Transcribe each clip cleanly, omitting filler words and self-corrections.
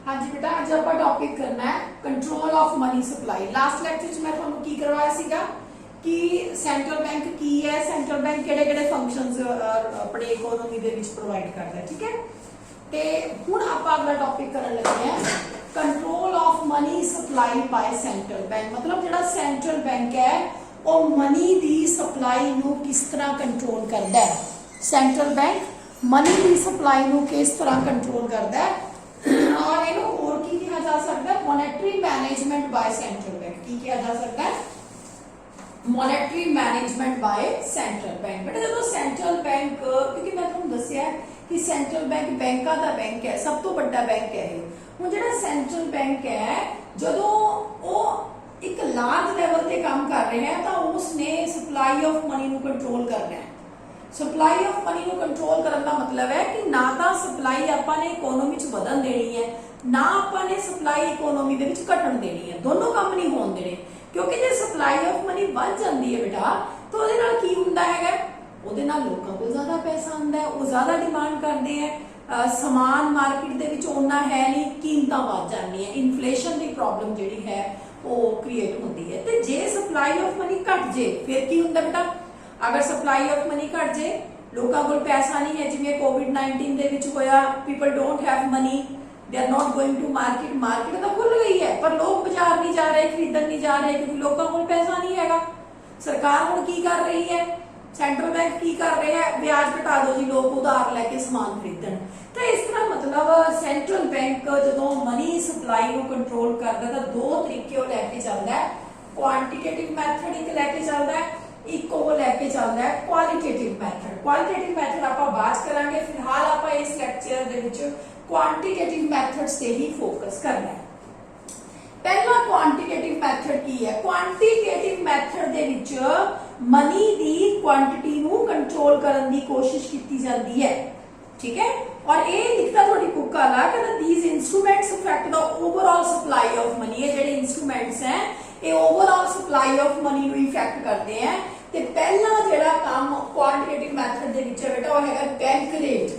हाँ जी बेटा, अज आप टॉपिक करना है control of money supply. Last lecture च मैं तुहानू की करवाया सीगा कि सेंट्रल बैंक की है, सेंट्रल बैंक किहड़े-किहड़े फंक्शनस अपने इकोनॉमी दे विच प्रोवाइड करदा है। ठीक है, ते हुण आपां अगला टॉपिक करन लगे हैं control of money supply bye central bank. मतलब जिहड़ा सेंट्रल बैंक है वो मनी दी सप्लाई नू किस तरह कंट्रोल करदा है। सेंट्रल बैंक मनी दी सप्लाई नू किस तरह कंट्रोल करदा है और इहनू होर की कहा जा सकता है monetary management by central bank. की कहा जा सकता है monetary management by central bank. बेटा जो सेंट्रल बैंक, क्योंकि मैं तुहानू दस्सिया है कि सेंट्रल बैंक बैंकां दा बैंक है, सब तो बड़ा बैंक है। हुण जिहड़ा सेंट्रल बैंक है जदों वो एक लार्ज लेवल ते काम कर रहे हैं तो उसने सप्लाई ऑफ मनी नू कंट्रोल करना है। सप्लाई ऑफ मनी को कंट्रोल करने का मतलब है कि ना तो सप्लाई आपने इकोनॉमी च वधन देनी है, ना आपने सप्लाई इकोनॉमी दे विच घटन देनी है। दोनों काम नहीं होने देने, क्योंकि जो सप्लाई ऑफ मनी बढ़ जाती है बेटा तो उहदे नाल की हुंदा है, उहदे नाल लोकां कोल ज़्यादा पैसा आंदा है, वो ज़्यादा डिमांड करते हैं, समान मार्केट दे विच उन्ना है नहीं, कीमतां वध जांदियां, इन्फ्लेशन की प्रॉब्लम जिहड़ी है वो क्रिएट होती है। तो जे सप्लाई ऑफ मनी घट जे फिर की हुंदा बेटा, अगर सप्लाई ऑफ मनी घट जाए, लोगों को पैसा नहीं है, जिवें कोविड-19 दे विच होया, people don't have money, they are not going to market. Market तो खुल गई है पर लोग बाजार नहीं जा रहे, खरीदन नहीं जा रहे, क्योंकि लोगों को पैसा नहीं है। सरकार हुण की कर रही है, सेंट्रल बैंक की कर रहे हैं, ब्याज घटा दो जी, लोग उधार लैके समान खरीदन। तो इस तरह मतलब सेंट्रल बैंक जो मनी सप्लाई को कंट्रोल करता तो दो तरीके लैके चलता है। क्वांटिटेटिव मैथड एक लैके चलता है, एक वो लैके चलता है क्वालिटेटिव मैथड। क्वालिटेटिव मैथड आप बात करांगे, फिलहाल आप इस लैक्चर दे विच क्वांटिटेटिव मैथड से ही फोकस करना है। पहला क्वांटिटेटिव मैथड की है। क्वांटिटेटिव मैथड दे विच मनी दी क्वांटिटी नू कंट्रोल करने की कोशिश की जाती है। ठीक है, और ये लिखता थोड़ी बुक वाला कि these instruments affect the overall supply of money. ये जेडे इंस्ट्रूमेंट्स हैं ये ओवरऑल सप्लाई ऑफ मनी नू इफेक्ट करते हैं। ते पहला जेड़ा काम क्वांटिटेटिव मैथड दे विच है बेटा वो है बैंक रेट।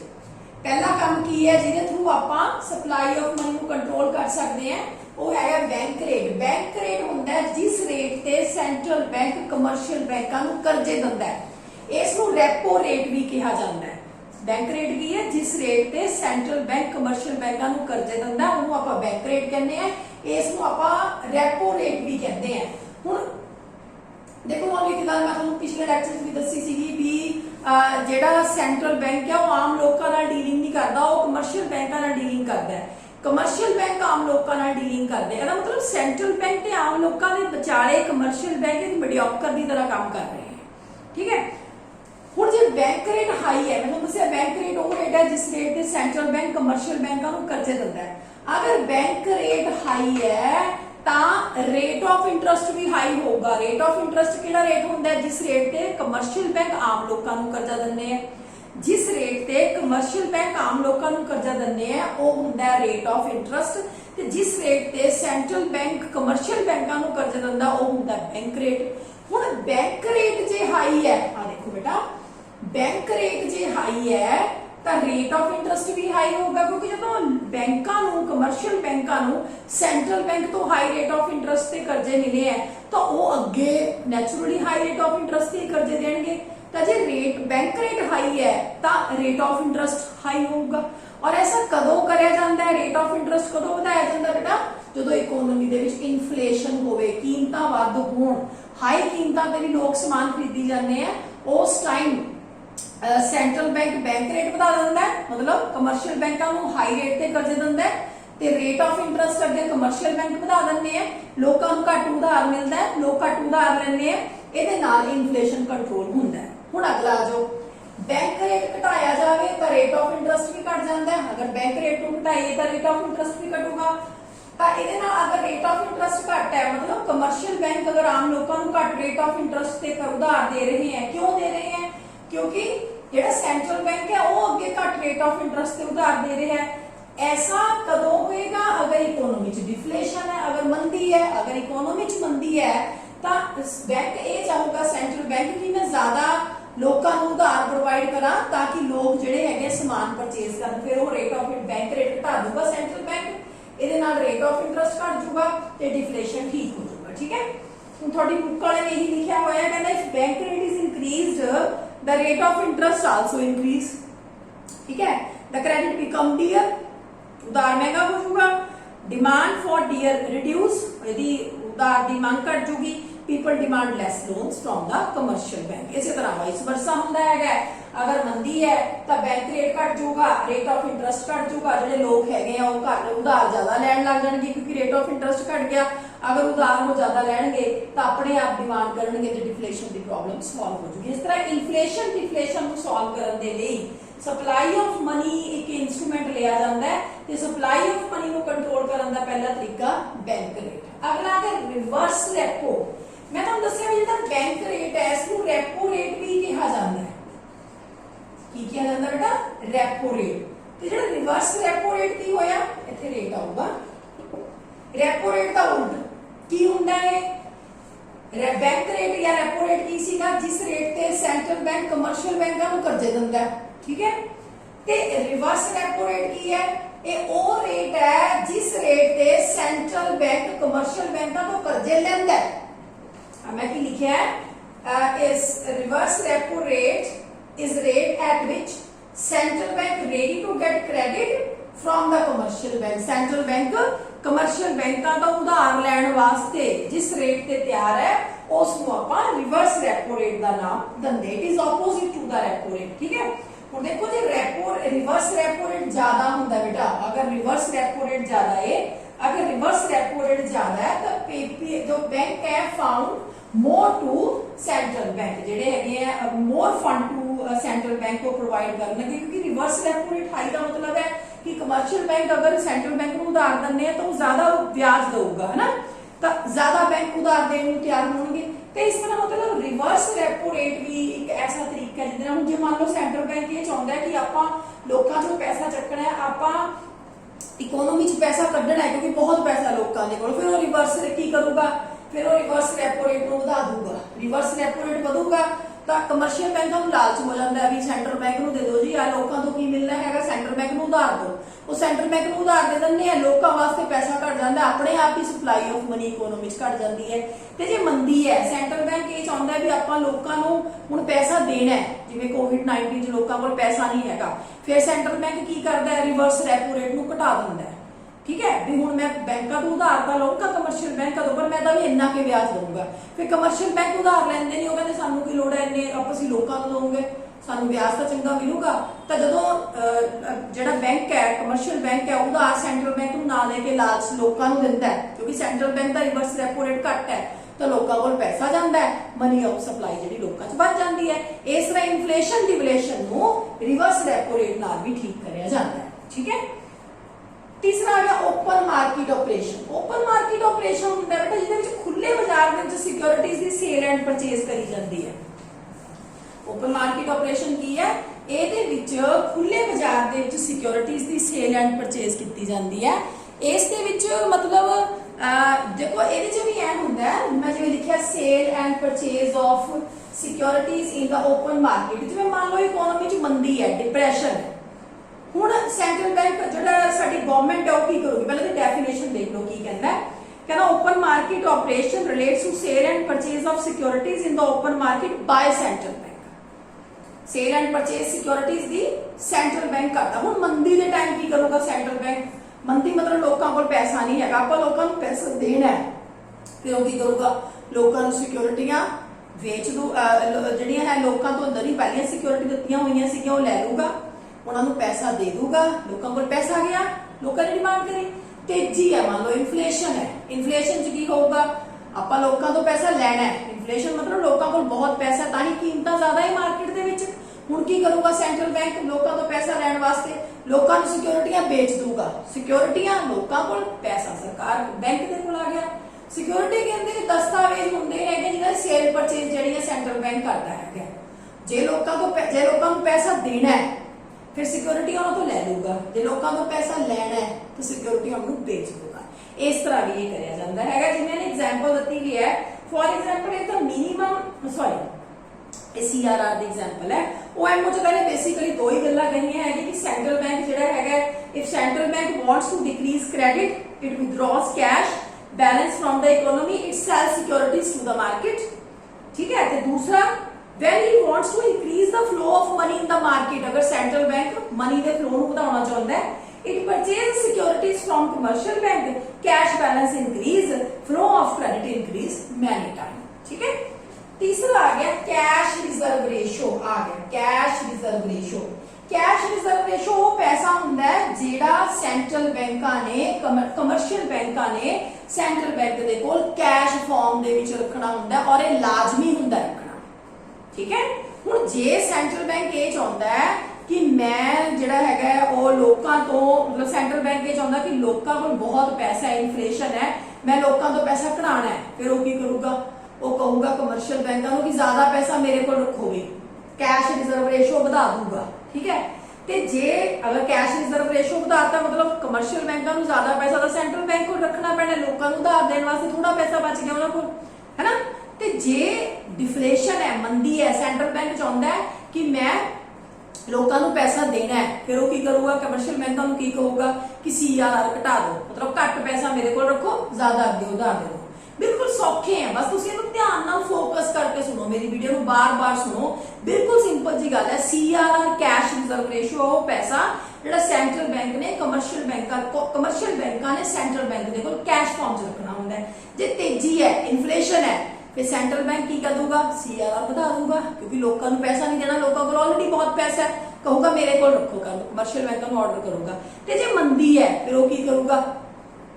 पहला काम की है जिहदे थ्रू आपां सप्लाई ऑफ मनी नू कंट्रोल कर सकते हैं, वो है बैंक रेट। बैंक रेट हुंदा है जिस रेट ते सेंट्रल बैंक कमर्शियल बैंकां नू करजे दिंदा है। इस नू रेपो रेट भी कहा जाता है। बैंक रेट की है जिस रेट ते सेंट्रल बैंक कमर्शियल बैंकां नू करजे दिंदा है, उहनू आपां बैंक रेट कहंदे हैं। इस नू आपां रेपो रेट भी कहते हैं। हुण देखो तुहानू एक गल मैं तुहानू पिछले लैक्चर में भी दसी सीगी भी जेड़ा सेंट्रल बैंक है वो आम लोगों नाल डीलिंग नहीं करता, वो कमर्शियल बैंकां नाल डीलिंग करता है। कमर्शियल बैंक आम लोगों नाल डीलिंग करते हैं। मतलब सेंट्रल बैंक ते आम लोगों के विचाले कमर्शियल बैंक एक मीडियोकर की तरह काम कर रहे हैं। ठीक है, हुण जे बैंक रेट हाई है, मैं तुहानू दस्सिया बैंक रेट वो रेट है जिस रेट ते सेंट्रल बैंक कमर्शियल बैंकां नू कर्जे दिंदा है। अगर बैंक रेट हाई है तो रेट ऑफ इंटरेस्ट भी हाई होगा। रेट ऑफ इंटरेस्ट किहड़ा रेट हुंदा है जिस रेट ते कमर्शियल बैंक आम लोगों नू कर्जा दिंदे हैं। जिस रेट ते कमर्शियल बैंक आम लोगों नू कर्जा दिंदे हैं वो हुंदा है रेट ऑफ इंटरेस्ट, ते जिस रेट ते सेंट्रल बैंक कमर्शियल बैंकां नू कर्जा दिंदा वो हुंदा है बैंक रेट। हुण बैंक रेट जे हाई है, आ देखो बेटा बैंक रेट जे हाई है तो रेट ऑफ इंटरेस्ट भी हाई होगा, क्योंकि जो बैंकां नू कमर्शियल बैंकां नू सेंट्रल बैंक तो हाई रेट ऑफ इंटरेस्ट से कर्जे मिले हैं तो वो अगे naturally high rate of interest से कर्जे देंगे। तो जे रेट बैंक रेट हाई है तो रेट ऑफ इंटरेस्ट हाई होगा। और ऐसा कदों करया जांदा है, रेट ऑफ इंटरेस्ट कदों वधाया जांदा बेटा जो इकोनॉमी दे विच इन्फ्लेशन होवे, कीमतां वध होण, हाई कीमतां ते भी लोग समान खरीदी जांदे हैं, उस time central bank bank rate बढ़ा दिंदा है। मतलब कमर्शियल बैंकां नू हाई रेट ते कर्जे दिंदा है ते रेट ऑफ इंटरेस्ट अगे कमर्शियल बैंक बढ़ा दिंदे हैं, लोकां नू घट उधार मिलदा है, लोग घट उधार लैंदे हैं, इहदे नाल इन्फ्लेशन कंट्रोल हुंदा है। हुण अगला आ जाओ, बैंक रेट घटाया जावे तो रेट ऑफ इंटरेस्ट भी घट जांदा है। अगर बैंक रेट नू घटाइए तो रेट ऑफ इंटरेस्ट भी घटूगा। तो इहदे नाल अगर रेट ऑफ इंटरेस्ट घट है, मतलब कमर्शियल बैंक अगर आम लोगों नू घट रेट ऑफ इंटरेस्ट ते उधार दे रहे हैं, क्यों दे रहे हैं? क्योंकि जेड़ा सेंट्रल बैंक है वो अगे घट रेट ऑफ इंटरेस्ट से उधार दे रहे हैं। ऐसा कदों होएगा अगर इकोनॉमी च डिफ्लेशन है, अगर मंदी है, अगर इकोनॉमी च मंदी है तो बैंक ये चाहूगा सेंट्रल बैंक की मैं ज्यादा लोगों को उधार प्रोवाइड करा ताकि लोग जिहड़े हैगे समान परचेज करन, फिर वो रेट ऑफ बैंक रेट घटा दूगा सेंट्रल बैंक। नाल रेट ऑफ इंटरस्ट घट जूगा ते डिफ्लेशन ठीक हो जाऊगा। ठीक है, हुण तुहाडी बुक वाले ने यही लिखिया होया, कहंदा if bank rate is increased the rate of interest also increase. ठीक है, द क्रेडिट बिकम डियर, उधार महंगा हो जाऊगा। डिमांड फॉर डियर रिड्यूस, यदि उधार की मांग घट जूगी। People demand less loans from the commercial bank. इसी तरह वाइस वर्सा हुंदा है, अगर मंदी है तो बैंक रेट घट जाऊगा, रेट ऑफ इंटरस्ट घट जाऊगा, जो लोग है उधार ज्यादा लैन लग जाएंगे क्योंकि रेट ऑफ इंटरस्ट घट गया। अगर उधार वो ज्यादा लैणगे तो अपने आप डिमांड करनगे तो डिफ्लेशन की प्रॉब्लम सॉल्व हो जाएगी। इस तरह इन्फ्लेशन डिफ्लेशन को सॉल्व करने के लिए सप्लाई ऑफ मनी एक इंस्ट्रूमेंट लिया जाता है ते सप्लाई ऑफ मनी को कंट्रोल करने का पहला तरीका बैंक रेट। अगला है रिवर्स रेपो। मैं तुहानू दस्सिया भी जिहड़ा बैंक रेट है इसनूं रेपो रेट भी कहा जाता है। की कहा जाता है बेटा? Repo rate. ते जिहड़ा रिवर्स रेपो रेट की होया इत्थे रेट आऊगा। रेपो रेट दा उल्ट की हुंदा है? बैंक रेट या रेपो रेट की सीगा जिस रेट ते सेंट्रल बैंक कमर्शियल बैंकां नूं कर्जे दिंदा है। ठीक है, ते रिवर्स रेपो रेट की है? ये वो रेट है जिस रेट ते सेंट्रल बैंक कमर्शियल बैंकां तो कर्जे लैंदा है। मैं की लिखा है इस reverse repo rate is rate at which central bank ready to get credit from the commercial bank. Central bank commercial बैंकां तो उधार लैण वास्ते जिस रेट ते तैयार है उसनूं आपां रिवर्स रेपो रेट दा नाम दिंदे। It is opposite to the repo rate. ठीक है, हुण देखो जी रिवर्स रेपो रेट ज्यादा हुंदा बेटा, अगर रिवर्स रेपो रेट ज्यादा है, अगर रिवर्स रेपो रेट ज्यादा है तो पीपी जो बैंक है found more to central bank, जेडे है more fund to central bank को प्रोवाइड करनगे क्योंकि रिवर्स रेपो रेट हाई का मतलब है कि कमर्शियल बैंक अगर सेंट्रल बैंक को उधार देने हैं तो वो ज्यादा ब्याज देगा, है ना, तो ज्यादा बैंक उधार देने को तैयार होंगे। तो इस तरह मतलब रिवर्स रेपो रेट भी एक ऐसा तरीका है जिहदे नाल जे मान लो सेंट्रल बैंक ये चाहता है कि आपां लोकां चों पैसा चकना है, आपां इकोनॉमी च पैसा कढना है क्योंकि बहुत पैसा लोकां दे कोल, फिर वो रिवर्स की करूगा, फिर वो रिवर्स रेपो रेट को वधा दूगा। रिवर्स रेपो रेट वधूगा तो कमर्शियल बैंकों को लालच हो जाता है भी सेंट्रल बैंक को दे दो जी, आ लोगों को की मिलना है, सेंट्रल बैंक को उधार दो, वो सेंट्रल बैंक को उधार दे देंगे हैं, लोगों वास्ते पैसा घट जाता है, अपने आप ही सप्लाई ऑफ मनी इकोनॉमी घट जाती है। तो जो मंदी है सेंट्रल बैंक ये चाहता है भी आप लोगों को हुण पैसा देना है, जिवें कोविड-19 च लोगों को पैसा नहीं है, फिर सेंट्रल बैंक की करता है रिवर्स रेपो रेट को घटा देता है। ठीक है, भी हुण मैं बैंकों तो उधार तो लऊंगा कमर्शियल बैंक तो, पर मैं तो भी इन्ना के ब्याज दूंगा। फिर कमर्शियल बैंक उधार लैंदे नहीं, वो कहते सानू की लोड़ है इन्ने आप लोगों को दोगे, सानू ब्याज तो चंगा मिलूगा। तो जो जिहड़ा बैंक है कमर्शियल बैंक है उधार सेंट्रल बैंक को ना दे के लालच लोगों को दिंदा है क्योंकि सेंट्रल बैंक का रिवर्स रेपो रेट घट है तो लोगों को पैसा जाता है, मनी ऑफ सप्लाई जी लोगों च बढ़ जाती है। इस तरह इन्फ्लेशन डिफ्लेशन को रिवर्स रेपो रेट नाल भी ठीक कराया जाता है। ठीक है, तीसरा आ गया open market operation. Open market operation होंदा है बेटा जिहदे विच खुले बाजार दे विच सिक्योरिटीज दी सेल एंड परचेज करी जाती है। ओपन मार्केट ऑपरेशन की है? ਇਹਦੇ ਵਿੱਚ खुले बाजार ਦੇ ਵਿੱਚ securities the cell and purchase ਕੀਤੀ ਜਾਂਦੀ ਹੈ। ਇਸ ਦੇ ਵਿੱਚ मतलब देखो ਇਹਦੇ ਚ ਵੀ ਐ ਹੁੰਦਾ ਹੈ, ਮੈਂ ਜਿਵੇਂ ਲਿਖਿਆ sale and purchase of securities in the open market. ਜਿਵੇਂ ਮੰਨ ਲਓ ਇਕਨੋਮੀ ਚ ਮੰਦੀ ਹੈ, डिप्रेशन है, ਹੁਣ सेंट्रल बैंक ਜਿਹੜਾ ਸਾਡੀ ਗਵਰਨਮੈਂਟ ਹੈ ਉਹ ਕੀ ਕਰੂਗੀ? ਪਹਿਲਾਂ ਤਾਂ ਡੈਫੀਨੇਸ਼ਨ ਦੇਖ ਲਓ ਕੀ ਕਹਿੰਦਾ ਹੈ। कहना open market operation relates to sale and purchase of securities in the open market by central bank. Sale and purchase securities दी सेंट्रल बैंक करता। हुण मंदी दे टाइम की करूगा सेंट्रल बैंक? मंदी मतलब लोगों को पैसा नहीं है, आप लोगों को पैसा देना है, फिर वो की करूगा? लोगों को सिक्योरिटियां बेच दू, जिहड़ियां है लोगों तो अंदर ही पहले सिक्योरिटी दित्तियां होईयां सीगियां वो लै लूगा, उन्होंने पैसा दे दूगा, लोगों को पैसा आ गया, लोगों ने डिमांड करी, तेजी है, मान लो इन्फ्लेशन है, इन्फ्लेशन च की होगा? आप लोगों तो पैसा लेना है, इन्फ्लेशन मतलब लोगों को बहुत पैसा तां ही कीमतां ज्यादा है मार्केट दे विच। हुण की करूगा सेंट्रल बैंक? लोगों तो पैसा लैण वास्ते लोगों को सिक्योरिटियां बेच दूगा, सिक्योरिटियां लोगों को पैसा सरकार बैंक दे कोल आ गया। सिक्योरिटी कहंदे दस्तावेज हुंदे हैं जिहदा सेल परचेज जिहड़ी है सेंट्रल बैंक करदा है। जे लोगों को पैसा देना है फिर सिक्योरिटी उन्होंने तो ले लूगा, जो लोगों को पैसा लेना है तो सिक्योरिटी उन्होंने बेच दूगा। इस तरह भी ये कराया जाता है। जिन्हें एग्जाम्पल दी गई है, फॉर एग्जाम्पल एक तो मिनिमम सॉरी CRR की एग्जाम्पल है, वो एमओ च पहले बेसिकली दो ही गल्लां कहियां है कि सेंट्रल बैंक जिहड़ा है if central bank wants to decrease credit it withdraws cash balance from the economy, it sells securities to the market. ठीक है। तो दूसरा, when he wants to increase the flow of money in the market, अगर central bank money के flow ਨੂੰ ਵਧਾਉਣਾ ਚਾਹੁੰਦਾ है, it purchases securities from commercial bank, cash balance increase, flow of credit increase many times। ठीक है। तीसरा आ गया कैश रिजर्व रेशो। आ गया cash reserve ratio. Cash reserve ratio वो पैसा ਹੁੰਦਾ है ਜਿਹੜਾ ਸੈਂਟਰਲ ਬੈਂਕਾਂ ਨੇ ਕਮਰਸ਼ੀਅਲ ਬੈਂਕਾਂ ਨੇ ਸੈਂਟਰਲ ਬੈਂਕ ਦੇ ਕੋਲ ਕੈਸ਼ ਫਾਰਮ ਦੇ ਵਿੱਚ ਰੱਖਣਾ ਹੁੰਦਾ ਹੈ ਔਰ ਇਹ ਲਾਜ਼ਮੀ ਹੁੰਦਾ ਰੱਖਣਾ। ਠੀਕ ਹੈ। ਹੁਣ ਜੇ ਸੈਂਟਰਲ ਬੈਂਕ ਇਹ ਚਾਹੁੰਦਾ ਹੈ ਕਿ ਮੈਂ ਜਿਹੜਾ ਹੈਗਾ ਉਹ ਲੋਕਾਂ ਤੋਂ ਮਤਲਬ ਸੈਂਟਰਲ ਬੈਂਕ ਇਹ ਚਾਹੁੰਦਾ ਕਿ ਲੋਕਾਂ ਕੋਲ ਬਹੁਤ ਪੈਸਾ ਹੈ, ਇਨਫਲੇਸ਼ਨ ਹੈ, ਮੈਂ ਲੋਕਾਂ ਤੋਂ ਪੈਸਾ ਕਢਾਉਣਾ ਹੈ, ਫਿਰ ਉਹ ਕੀ ਕਰੂਗਾ? ਉਹ ਕਹੂਗਾ ਕਮਰਸ਼ੀਅਲ ਬੈਂਕਾਂ ਨੂੰ ਕਿ ਜ਼ਿਆਦਾ ਪੈਸਾ ਮੇਰੇ ਕੋਲ ਰੱਖੋਗੇ, कैश रिजर्व रेशो ਵਧਾ ਦੂਗਾ। ठीक है। ਤੇ ਜੇ ਅਗਰ ਕੈਸ਼ ਰਿਜ਼ਰਵ ਰੇਸ਼ੋ ਵਧਾਤਾ ਮਤਲਬ ਕਮਰਸ਼ੀਅਲ ਬੈਂਕਾਂ ਨੂੰ ਜ਼ਿਆਦਾ ਪੈਸਾ ਤਾਂ ਸੈਂਟਰਲ ਬੈਂਕ ਕੋਲ ਰੱਖਣਾ ਪੈਣਾ, ਲੋਕਾਂ ਨੂੰ ਉਧਾਰ ਦੇਣ ਵਾਸਤੇ ਥੋੜਾ ਪੈਸਾ ਬਚ ਗਿਆ ਉਹਨਾਂ ਕੋਲ, ਹੈ ਨਾ। ਤੇ ਜੇ ਡਿਫਲੇਸ਼ਨ ਹੈ, ਮੰਦੀ ਹੈ, ਸੈਂਟਰਲ ਬੈਂਕ ਚਾਹੁੰਦਾ ਹੈ ਕਿ ਮੈਂ ਲੋਕਾਂ ਨੂੰ ਪੈਸਾ ਦੇਣਾ ਹੈ, ਫਿਰ ਉਹ ਕੀ ਕਰੂਗਾ? ਕਮਰਸ਼ੀਅਲ ਬੈਂਕਾਂ ਨੂੰ ਕੀ ਕਹੂਗਾ ਕਿ CRR ਘਟਾ ਦਿਓ, ਮਤਲਬ ਘੱਟ ਪੈਸਾ ਮੇਰੇ ਕੋਲ ਰੱਖੋ, ਜ਼ਿਆਦਾ ਅੱਗੇ ਉਧਾਰ ਦੇ ਦਿਓ। बिल्कुल सौखे हैं, बस तुसीं इहनूं ध्यान नाल फोकस करके सुनो, मेरी वीडियो नूं बार-बार सुनो। बिल्कुल सिंपल जी गल है। CRR कैश रिजर्व रेशो वो पैसा जिहड़ा सेंट्रल बैंक ने कमर्शियल बैंकां ने सेंट्रल बैंक दे कोल कैश फॉर्म च रखना हुंदा है। जे तेजी है, इन्फ्लेशन है, फिर सेंट्रल बैंक की कर दूगा? CRR बढ़ा दूगा, क्योंकि लोगों को पैसा नहीं देना, लोगों को ऑलरेडी बहुत पैसा है, कहूगा मेरे को रखो, कमर्शियल बैंकों को ऑर्डर करूंगा। ते जे मंदी है फिर वो की करूगा?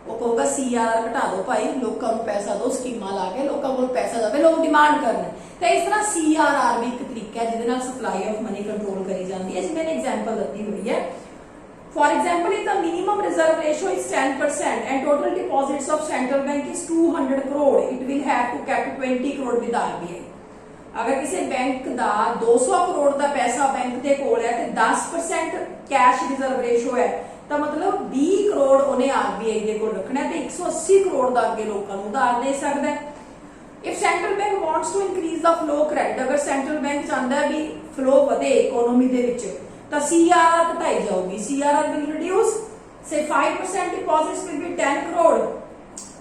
वो कहूगा CRR घटा दो भाई, लोगों को पैसा दो, स्कीमां ला के लोगों को पैसा दे, लोग डिमांड करने। तो इस तरह CRR भी एक तरीका है जिहदे नाल सप्लाई ऑफ मनी कंट्रोल करी जाती है। मैंने एग्जांपल दी हुई है। For example, if the minimum reserve ratio is 10% and total deposits of central bank is 200 crore, it will have to cap 20 crore with RBI। अगर किसी बैंक का 200 करोड़ का पैसा बैंक के कोल है तो 10% कैश रिजर्व रेशो है, तो मतलब 20 करोड़ उन्हें RBI के कोल रखना है, तो 180 करोड़ का अगे लोगों को उधार दे सकता है। If central bank wants to increase the flow credit, अगर सेंट्रल बैंक चाहता है भी फ्लो बढ़े इकोनॉमी दे विच, तो CRR घटाई जाऊगी। CRR विल रिड्यूस, से 5% deposits will be 10 crore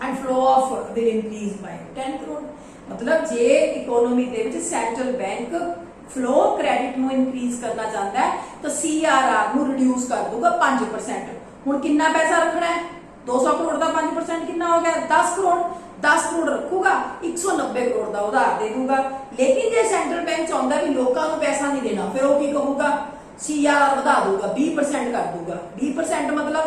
and flow of will increase by 10 crore. मतलब जे इकोनॉमी दे विच सेंट्रल बैंक फ्लो क्रेडिट ਨੂੰ इंक्रीज करना चाहता है तो CRR ਨੂੰ रिड्यूस कर दूगा 5%। ਹੁਣ कितना पैसा रखना है? 200 करोड़ का 5% कितना हो गया? 10 करोड़। 10 करोड़ रखूगा, 190 करोड़ का उधार दे दूंगा। लेकिन जे सेंट्रल बैंक चाहता है कि लोगों को पैसा नहीं देना, फिर वो की कहूगा? CRR बढ़ा दूंगा, 20% कर दूंगा। 20% मतलब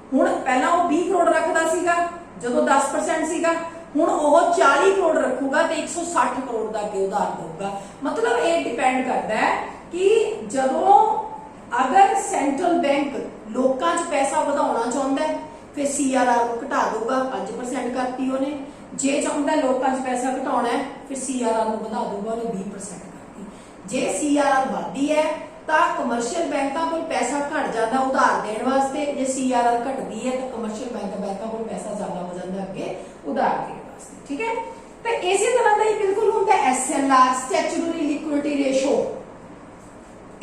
ਹੁਣ ਪਹਿਲਾਂ ਉਹ 20 करोड़ रखता ਸੀਗਾ ਜਦੋਂ 10% ਸੀਗਾ, ਹੁਣ ਉਹ 40 करोड़ रखूगा तो 160 करोड़ का अगे उधार दूंगा। मतलब ये डिपेंड करता है कि जदों अगर सेंट्रल बैंक लोकां च पैसा वधाउणा चाहुंदा है फिर CRR को घटा दूगा, 5% करती उन्हें। जे चाहुंदा लोकां च पैसा घटाउणा है फिर CRR को बढ़ा दूगा, उन्हें 20% करती। जे CRR बढ़दी है तो कमर्शियल बैंकों को पैसा घट जाता उधार देने वास्ते, जे CRR घटती है तो कमर्शियल बैंकों को पैसा ज्यादा हो जाता अगे उधार देने वास्ते। ठीक है। तो इसी तरह का ही बिल्कुल होता है SLR स्टैट्यूटरी लिक्विडिटी रेशो।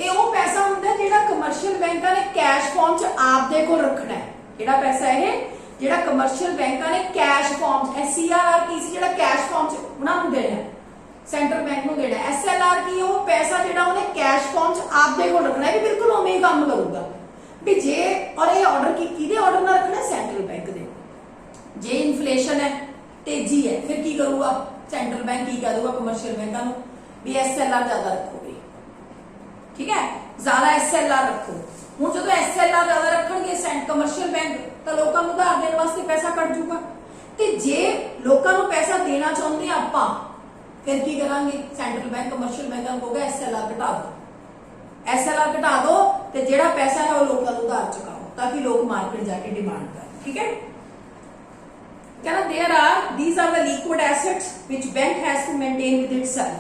ये वो पैसा होता है जिहड़ा कमर्शियल बैंकों ने कैश फॉर्म च आप दे कोल रखना है। जिहड़ा पैसा है जिहड़ा कमर्शियल बैंकों ने कैश फॉर्म च CRR की सी जिहड़ा कैश फॉर्म च उन्हां नूं देना है, सेंट्रल बैंक को देना। SLR की वो पैसा जिहड़ा उन्हें कैश फॉर्म च आप दे कोल रखना है, भी बिल्कुल उवें ही काम करूगा भी जे। और ये ऑर्डर की किहदे ऑर्डर नाल रखना है? सेंट्रल बैंक दे। जे इन्फ्लेशन है, तेजी है, फिर की करूगा? सेंट्रल बैंक की कह दूगा कमर्शियल बैंकों को भी SLR ज्यादा रखोगे। ठीक है, ज्यादा SLR रखो। हुण जो SLR ज्यादा रखणगे कमर्शियल बैंक तो लोगों को उधार देने वास्ते पैसा कट जूगा। ते जे लोगों को पैसा देना चाहते हैं आपां फिर की करांगे? सेंट्रल बैंक कमर्शियल बैंकों को कहेगा SLR घटा दो, SLR घटा दो ते जेड़ा पैसा है वो लोगों को उधार चुकाओ ताकि लोग मार्केट जाके डिमांड करें। ठीक है। कहना these are the liquid assets which bank has to maintain with itself।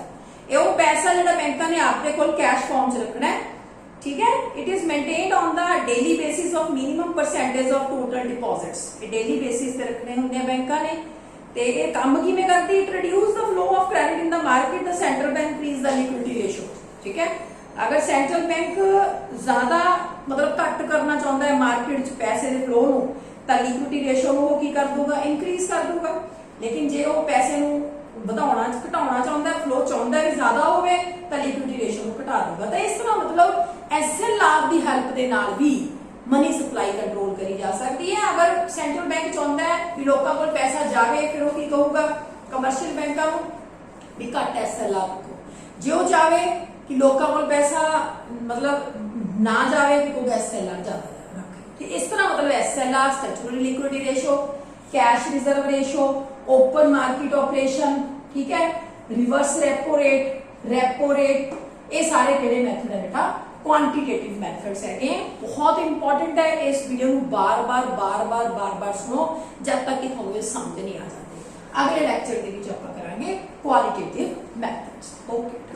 ये वो पैसा जिहड़ा बैंकां ने आपदे कोल कैश फॉर्म च रखना है। ठीक है। It is maintained on the daily basis of minimum percentage of total deposits. ये डेली बेसिस पे रखने होंगे बैंकां ने। ते ये काम किवें करदी? It reduce the flow of credit in the market, the central bank increase the liquidity ratio. ठीक है। अगर सेंट्रल बैंक ज्यादा मतलब घट करना चाहता है मार्केट च पैसे के फ्लो ਨੂੰ ਤਾਂ ਲਿਕੁਇਡਿਟੀ ਰੇਸ਼ੋ ਨੂੰ ਉਹ ਕੀ ਕਰ ਦੂਗਾ ਇਨਕਰੀਜ਼ ਕਰ ਦੂਗਾ ਲੇਕਿਨ ਜੇ ਉਹ ਪੈਸੇ ਨੂੰ ਵਧਾਉਣਾ ਘਟਾਉਣਾ ਚਾਹੁੰਦਾ ਫਲੋ ਚਾਹੁੰਦਾ ਵੀ ਜ਼ਿਆਦਾ ਹੋਵੇ ਤਾਂ ਲਿਕੁਇਡਿਟੀ ਰੇਸ਼ੋ ਨੂੰ ਘਟਾ ਦੂਗਾ ਤਾਂ ਇਸ ਤਰ੍ਹਾਂ ਮਤਲਬ ਐਸਐਲ ਲਾਭ ਦੀ ਹੈਲਪ ਦੇ ਨਾਲ ਵੀ ਮਨੀ ਸਪਲਾਈ ਕੰਟਰੋਲ ਕਰੀ ਜਾ ਸਕਦੀ ਹੈ ਅਗਰ ਸੈਂਟਰਲ ਬੈਂਕ ਚਾਹੁੰਦਾ ਹੈ ਕਿ ਲੋਕਾਂ ਕੋਲ ਪੈਸਾ ਜਾਵੇ ਫਿਰ ਉਹ ਕੀ ਕਹੂਗਾ ਕਮਰਸ਼ੀਅਲ ਬੈਂਕਾਂ ਨੂੰ ਵੀ ਘੱਟ ਐਸਐਲ ਲਾਭ ਰੱਖੋ ਜੇ ਉਹ ਚਾਹੇ ਕਿ ਲੋਕਾਂ ਕੋਲ ਪੈਸਾ मतलब ना जावे कि कोई एसएलआर ज्यादा रखे इस तरह मतलब SLR statutory liquidity ratio cash reserve ratio open market operation ठीक है रिवर्स रेपो रेट ये सारे केड़े मैथड है बेटा क्वांटिटेटिव मैथड्स है बहुत इंपॉर्टेंट है इस वीडियो को बार-बार सुनो जब तक कि थोड़ा समझ नहीं आ जाती अगले लेक्चर के विच आपां करांगे क्वालिटेटिव मैथड्स ओके